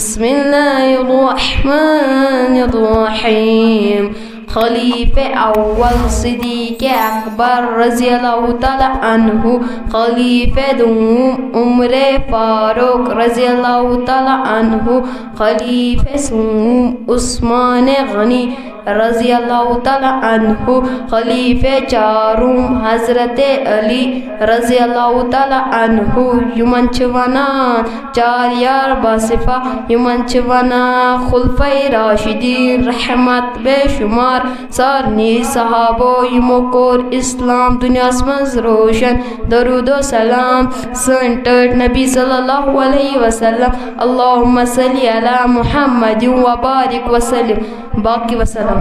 बिस्मिल्लाहिर्रहमानिर्रहीम। खलीफे अव्वल सिद्दीक़ अकबर रज़ियल्लाहु तआला अन्हु, खलीफे दूम उमर फारूक रज़ियल्लाहु तआला अन्हु, खलीफे सूम उस्मान गनी रज़ियल्लाहु तआला अन्हु, खलीफे चारूम हज़रत अली रज़ियल्लाहु तआला अन्हु। यमन छ वनान चार यार बासिफा, यमन छ वनान खुलफाए राशिदीन रहमत बेशुमार सारनी सहाबो यमो कोर इस्लाम दुनियास मज रोशन। दरूदो सलाम सन टट नबी सल्लल्लाहु अलैहि वसल्लम। अल्लाहुम्मा सल्ली अला मुहम्मद व बारिक वसल्लिम। बाकी वसल्लम।